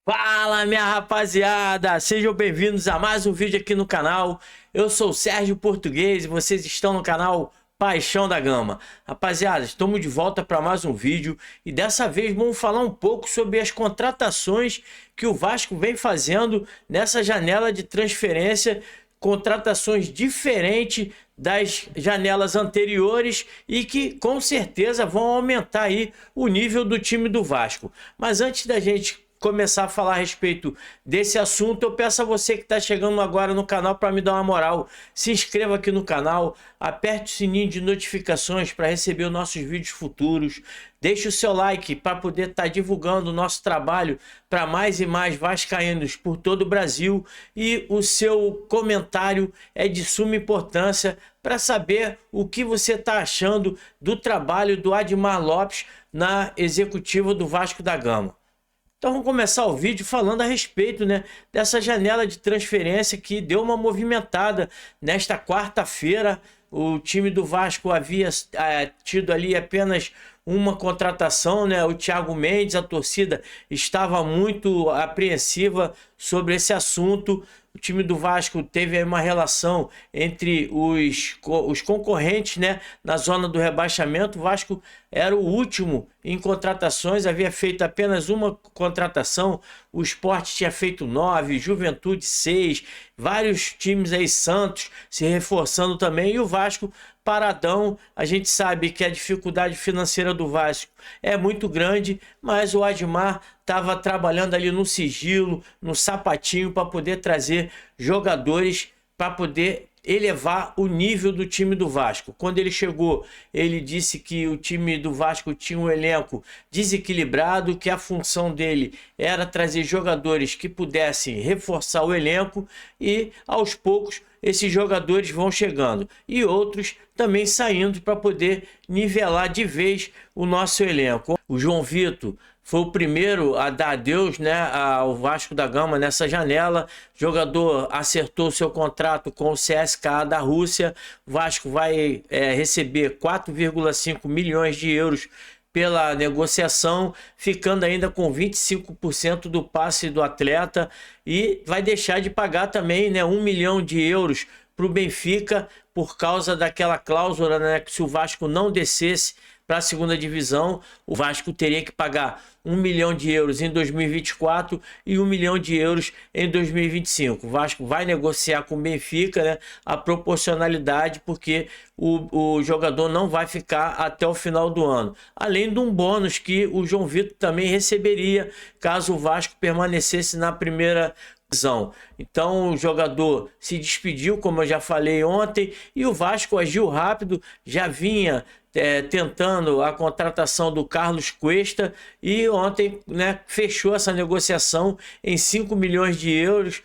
Fala, minha rapaziada! Sejam bem-vindos a mais um vídeo aqui no canal. Eu sou o Sérgio Português e vocês estão no canal Paixão da Gama. Rapaziada, estamos de volta para mais um vídeo e dessa vez vamos falar um pouco sobre as contratações que o Vasco vem fazendo nessa janela de transferência, contratações diferentes das janelas anteriores e que com certeza vão aumentar aí o nível do time do Vasco. Mas antes da gente começar a falar a respeito desse assunto, eu peço a você que está chegando agora no canal para me dar uma moral, se inscreva aqui no canal, aperte o sininho de notificações para receber os nossos vídeos futuros, deixe o seu like para poder estar divulgando o nosso trabalho para mais e mais vascaínos por todo o Brasil, e o seu comentário é de suma importância para saber o que você está achando do trabalho do Admar Lopes na executiva do Vasco da Gama. Então vamos começar o vídeo falando a respeito, dessa janela de transferência que deu uma movimentada nesta quarta-feira. O time do Vasco havia tido ali apenas uma contratação, o Thiago Mendes. A torcida estava muito apreensiva sobre esse assunto. O time do Vasco teve uma relação entre os concorrentes, na zona do rebaixamento. O Vasco era o último em contratações, havia feito apenas uma contratação. O Sport tinha feito 9, Juventude 6, vários times aí, Santos se reforçando também, e o Vasco paradão. A gente sabe que a dificuldade financeira do Vasco é muito grande, mas o Admar estava trabalhando ali no sigilo, no sapatinho, para poder trazer jogadores para poder elevar o nível do time do Vasco. Quando ele chegou, ele disse que o time do Vasco tinha um elenco desequilibrado, que a função dele era trazer jogadores que pudessem reforçar o elenco, e aos poucos esses jogadores vão chegando e outros também saindo para poder nivelar de vez o nosso elenco. O João Vitor foi o primeiro a dar adeus, ao Vasco da Gama nessa janela. O jogador acertou seu contrato com o CSKA da Rússia. O Vasco vai receber 4,5 milhões de euros pela negociação, ficando ainda com 25% do passe do atleta, e vai deixar de pagar também 1 milhão de euros para o Benfica por causa daquela cláusula, que se o Vasco não descesse para a segunda divisão, o Vasco teria que pagar 1 milhão de euros em 2024 e 1 milhão de euros em 2025. O Vasco vai negociar com o Benfica, a proporcionalidade, porque o jogador não vai ficar até o final do ano. Além de um bônus que o João Vitor também receberia caso o Vasco permanecesse na primeira divisão. Então o jogador se despediu, como eu já falei ontem, e o Vasco agiu rápido, já vinha tentando a contratação do Carlos Cuesta, e ontem fechou essa negociação em 5 milhões de euros,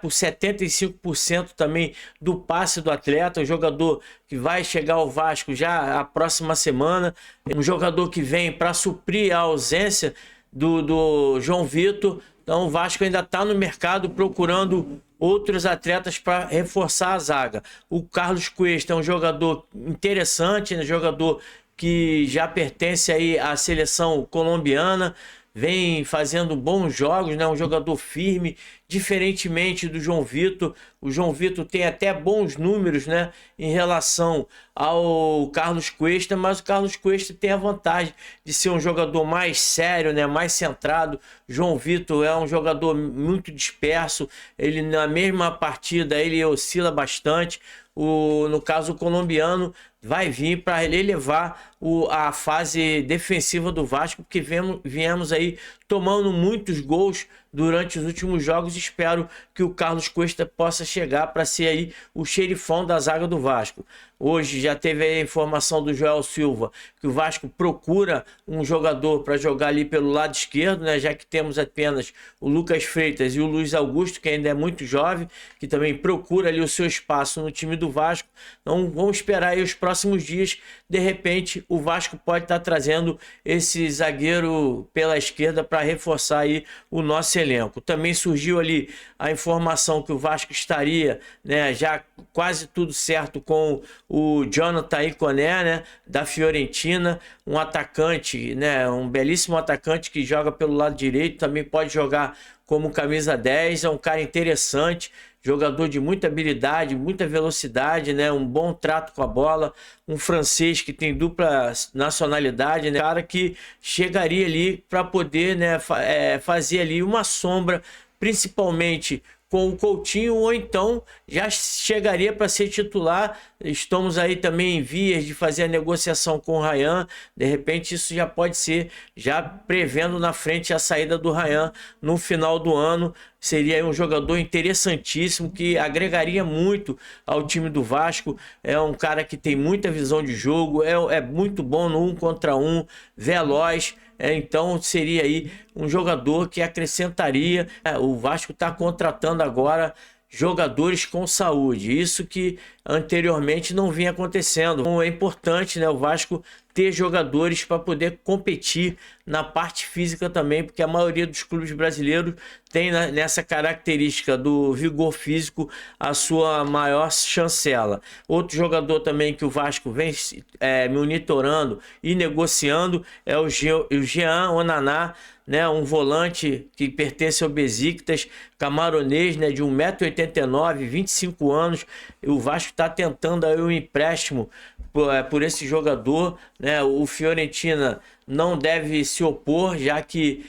por 75% também do passe do atleta. O jogador que vai chegar ao Vasco já a próxima semana, um jogador que vem para suprir a ausência do João Vitor. Então o Vasco ainda está no mercado procurando outros atletas para reforçar a zaga. O Carlos Cuesta é um jogador interessante, jogador que já pertence aí à seleção colombiana, vem fazendo bons jogos, um jogador firme, diferentemente do João Vitor. O João Vitor tem até bons números, em relação ao Carlos Cuesta, mas o Carlos Cuesta tem a vantagem de ser um jogador mais sério, mais centrado. João Vitor é um jogador muito disperso, ele na mesma partida ele oscila bastante. No caso, o colombiano vai vir para elevar a fase defensiva do Vasco, porque viemos aí tomando muitos gols durante os últimos jogos. Espero que o Carlos Cuesta possa chegar para ser aí o xerifão da zaga do Vasco. Hoje já teve a informação do Joel Silva que o Vasco procura um jogador para jogar ali pelo lado esquerdo, já que temos apenas o Lucas Freitas e o Luiz Augusto, que ainda é muito jovem, que também procura ali o seu espaço no time do Vasco. Então vamos esperar aí os próximos dias. De repente o Vasco pode estar trazendo esse zagueiro pela esquerda para reforçar aí o nosso elenco. Também surgiu ali a informação que o Vasco estaria, né, já quase tudo certo com o Jonathan Iconé, né, da Fiorentina, um atacante, né, um belíssimo atacante que joga pelo lado direito, também pode jogar como camisa 10, é um cara interessante, jogador de muita habilidade, muita velocidade, né? Um bom trato com a bola, um francês que tem dupla nacionalidade, né? Cara que chegaria ali para poder, né, fazer ali uma sombra, principalmente com o Coutinho, ou então já chegaria para ser titular. Estamos aí também em vias de fazer a negociação com o Ryan. De repente isso já pode ser, já prevendo na frente a saída do Ryan no final do ano. Seria um jogador interessantíssimo que agregaria muito ao time do Vasco. É um cara que tem muita visão de jogo, é muito bom no 1 contra 1, veloz. Então seria aí um jogador que acrescentaria. O Vasco está contratando agora jogadores com saúde, isso que anteriormente não vinha acontecendo. Então é importante, né, o Vasco ter jogadores para poder competir na parte física também, porque a maioria dos clubes brasileiros tem nessa característica do vigor físico a sua maior chancela. Outro jogador também que o Vasco vem monitorando e negociando é o Jean Onaná, né, um volante que pertence ao Besiktas, camaronês, né, de 1,89 m, 25 anos. O Vasco está tentando aí um empréstimo por esse jogador, né? O Fiorentina não deve se opor, já que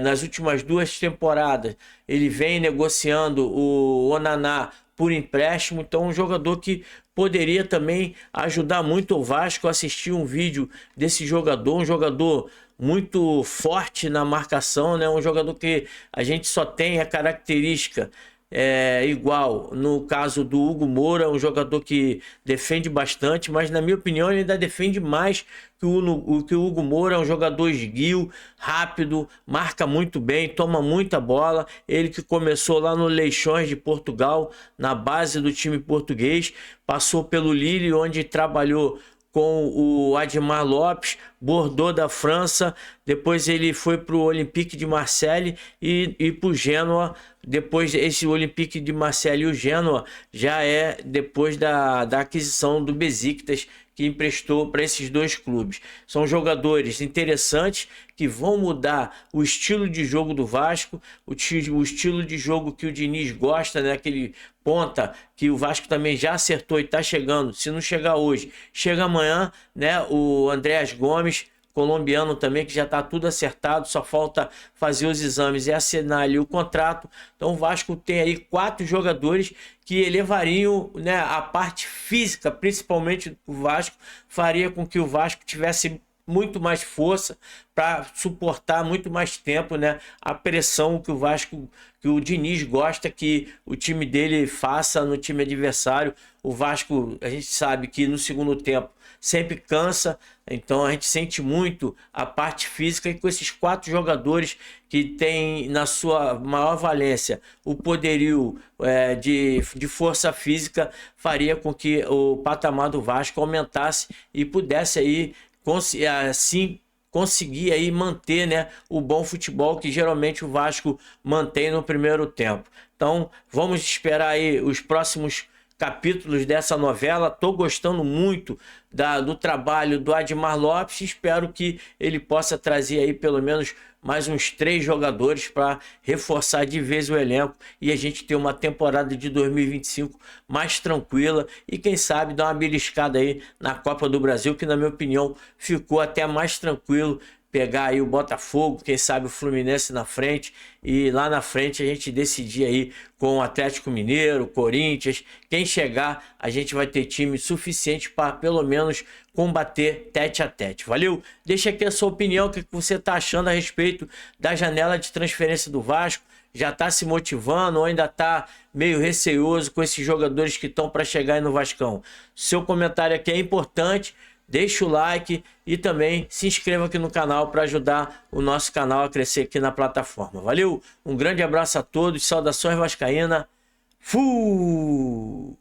nas últimas 2 temporadas ele vem negociando o Onaná por empréstimo. Então um jogador que poderia também ajudar muito o Vasco. Assistir um vídeo desse jogador, um jogador muito forte na marcação, né? Um jogador que a gente só tem a característica igual no caso do Hugo Moura, um jogador que defende bastante, mas na minha opinião ele ainda defende mais que o Hugo Moura. É um jogador esguio, rápido, marca muito bem, toma muita bola. Ele que começou lá no Leixões de Portugal, na base do time português, passou pelo Lille, onde trabalhou com o Admar Lopes, Bordeaux da França. Depois ele foi para o Olympique de Marseille e para o Genoa. Depois esse Olympique de Marseille e o Genoa já é depois da aquisição do Besiktas, que emprestou para esses 2 clubes. São jogadores interessantes que vão mudar o estilo de jogo do Vasco, o estilo de jogo que o Diniz gosta, né? Aquele ponta que o Vasco também já acertou e está chegando. Se não chegar hoje, chega amanhã, né? O Andreas Gomes, colombiano também, que já está tudo acertado, só falta fazer os exames e assinar ali o contrato. Então o Vasco tem aí 4 jogadores que elevariam, né, a parte física, principalmente do Vasco, faria com que o Vasco tivesse muito mais força para suportar muito mais tempo, né, a pressão que o Vasco, que o Diniz gosta que o time dele faça no time adversário. O Vasco, a gente sabe que no segundo tempo sempre cansa, então a gente sente muito a parte física, e com esses 4 jogadores que tem na sua maior valência o poderio de força física, faria com que o patamar do Vasco aumentasse e pudesse aí assim conseguir aí manter, né, o bom futebol que geralmente o Vasco mantém no primeiro tempo. Então vamos esperar aí os próximos capítulos dessa novela. Tô gostando muito do trabalho do Admar Lopes. Espero que ele possa trazer aí pelo menos mais uns 3 jogadores para reforçar de vez o elenco e a gente ter uma temporada de 2025 mais tranquila e quem sabe dar uma beliscada aí na Copa do Brasil, que na minha opinião ficou até mais tranquilo. Pegar aí o Botafogo, quem sabe o Fluminense na frente, e lá na frente a gente decidir aí com o Atlético Mineiro, Corinthians. Quem chegar, a gente vai ter time suficiente para pelo menos combater tete a tete. Valeu? Deixa aqui a sua opinião, o que você está achando a respeito da janela de transferência do Vasco. Já está se motivando ou ainda está meio receoso com esses jogadores que estão para chegar aí no Vascão? Seu comentário aqui é importante. Deixa o like e também se inscreva aqui no canal para ajudar o nosso canal a crescer aqui na plataforma. Valeu? Um grande abraço a todos, saudações vascaína. Fui!